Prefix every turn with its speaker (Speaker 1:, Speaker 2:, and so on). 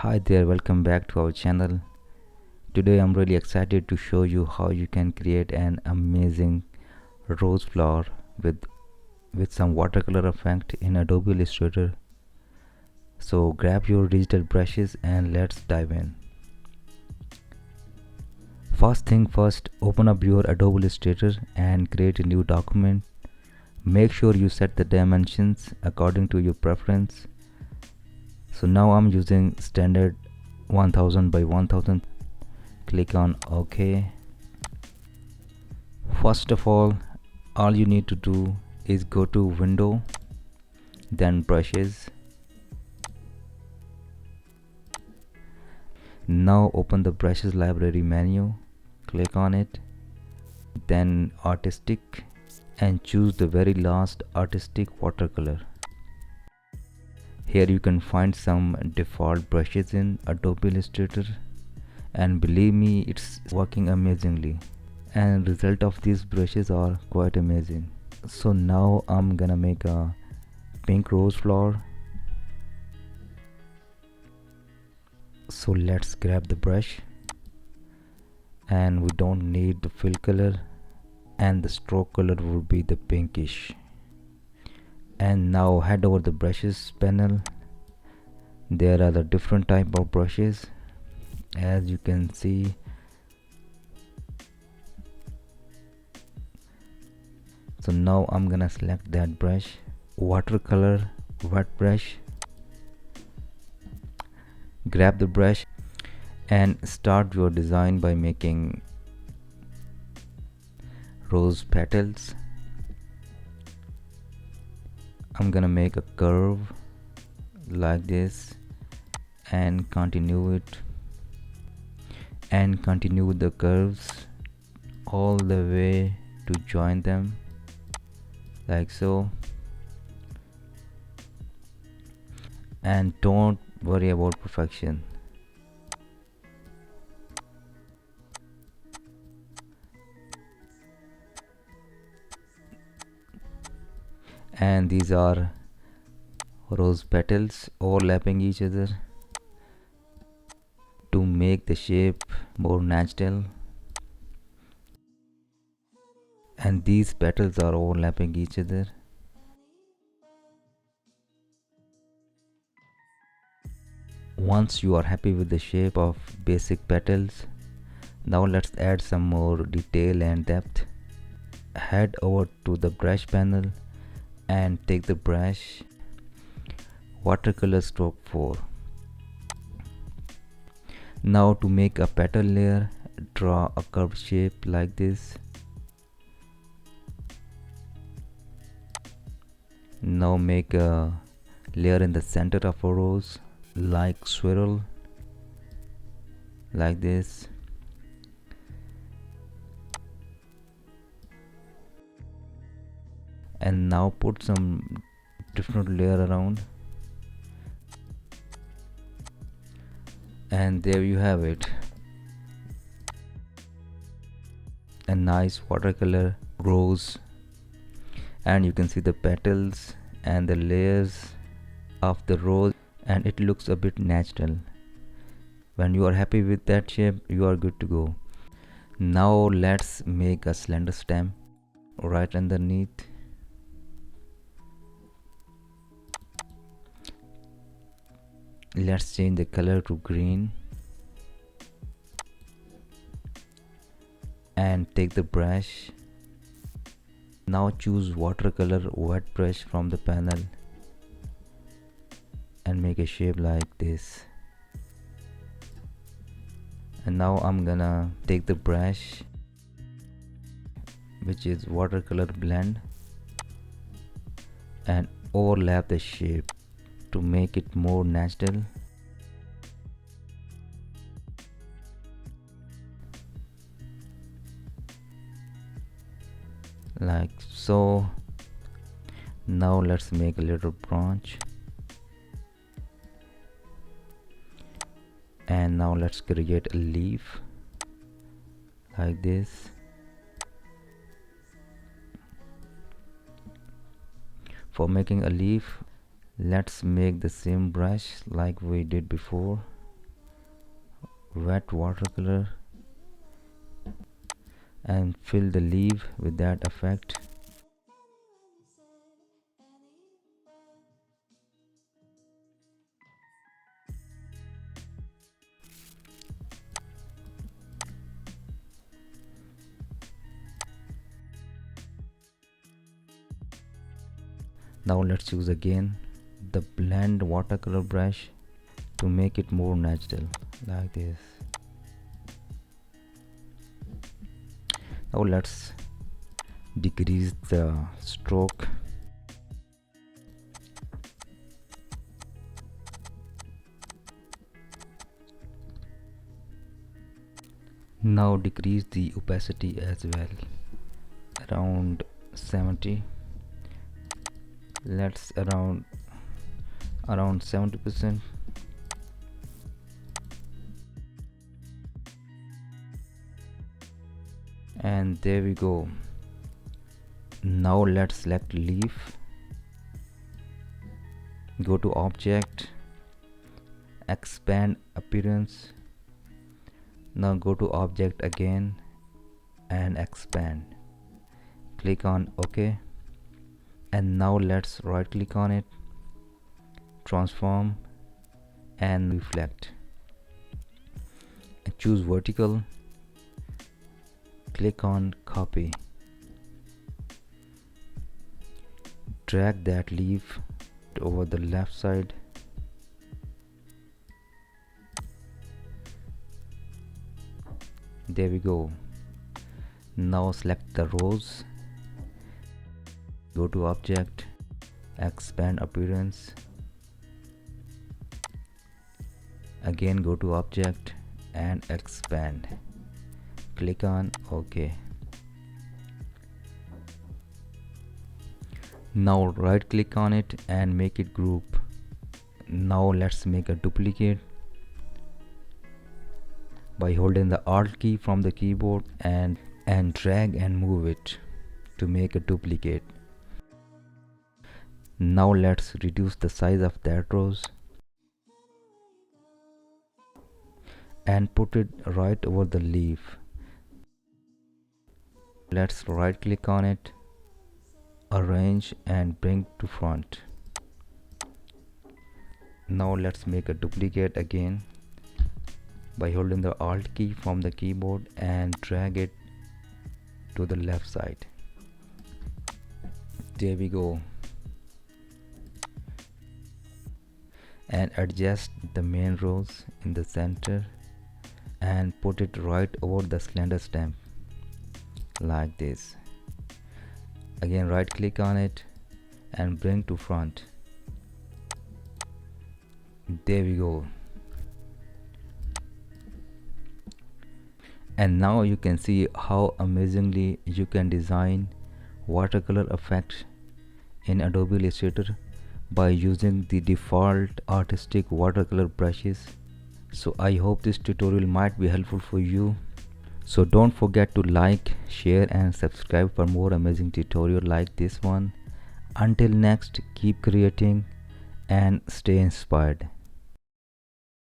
Speaker 1: Hi there, welcome back to our channel. Today I'm really excited to show you how you can create an amazing rose flower with some watercolor effect in Adobe Illustrator. So grab your digital brushes and let's dive in. First thing first, open up your Adobe Illustrator and create a new document. Make sure you set the dimensions according to your preference. So now I'm using standard 1000 by 1000. Click on OK. First of all you need to do is go to Window, then Brushes. Now open the Brushes library menu, click on it, then Artistic, and choose the very last Artistic Watercolor. Here you can find some default brushes in Adobe Illustrator, and believe me, it's working amazingly, and result of these brushes are quite amazing. So now I'm gonna make a pink rose flower. So let's grab the brush, and we don't need the fill color, and the stroke color will be the pinkish. And now head over the brushes panel. There are the different type of brushes, as you can see. So now I'm gonna select that brush, watercolor wet brush. Grab the brush and start your design by making rose petals. I'm gonna make a curve like this and continue it, and continue the curves all the way to join them like so. And don't worry about perfection. And these are rose petals overlapping each other to make the shape more natural, and these petals are overlapping each other. Once you are happy with the shape of basic petals, now let's add some more detail and depth. Head over to the brush panel and take the brush, watercolor stroke 4. Now to make a petal layer, draw a curved shape like this. Now make a layer in the center of a rose, like swirl, like this. And now put some different layer around, and there you have it, a nice watercolor rose. And you can see the petals and the layers of the rose, and it looks a bit natural. When you are happy with that shape, you are good to go. Now let's make a slender stem right underneath. Let's change the color to green, and take the brush. Now choose watercolor wet brush from the panel and make a shape like this. And now I'm gonna take the brush, which is watercolor blend, and overlap the shape to make it more natural. Like so. Now let's make a little branch, and now let's create a leaf like this. For making a leaf, let's make the same brush like we did before. wet watercolor and fill the leaf with that effect. Now let's use again the blend watercolor brush to make it more natural, like this. Now let's decrease the stroke. Now decrease the opacity as well, around 70. Let's around 70%. And there we go. Now let's select leaf, go to object, expand appearance. Now go to object again and expand. Click on OK. And now let's right click on it, transform and reflect. And choose vertical. Click on copy. Drag that leaf over the left side. There we go. Now select the rose. Go to object, expand appearance. Again go to object and expand. Click on OK. Now right click on it and make it group. Now let's make a duplicate by holding the Alt key from the keyboard and drag and move it to make a duplicate. Now let's reduce the size of that rose and put it right over the leaf. Let's right click on it, arrange and bring to front. Now let's make a duplicate again by holding the Alt key from the keyboard and drag it to the left side. There we go. And adjust the main rose in the center and put it right over the slender stem, like this. Again right click on it and bring to front. There we go. And now you can see how amazingly you can design watercolor effects in Adobe Illustrator by using the default artistic watercolor brushes. So I hope this tutorial might be helpful for you. So don't forget to like, share and subscribe for more amazing tutorials like this one. Until next, keep creating and stay inspired.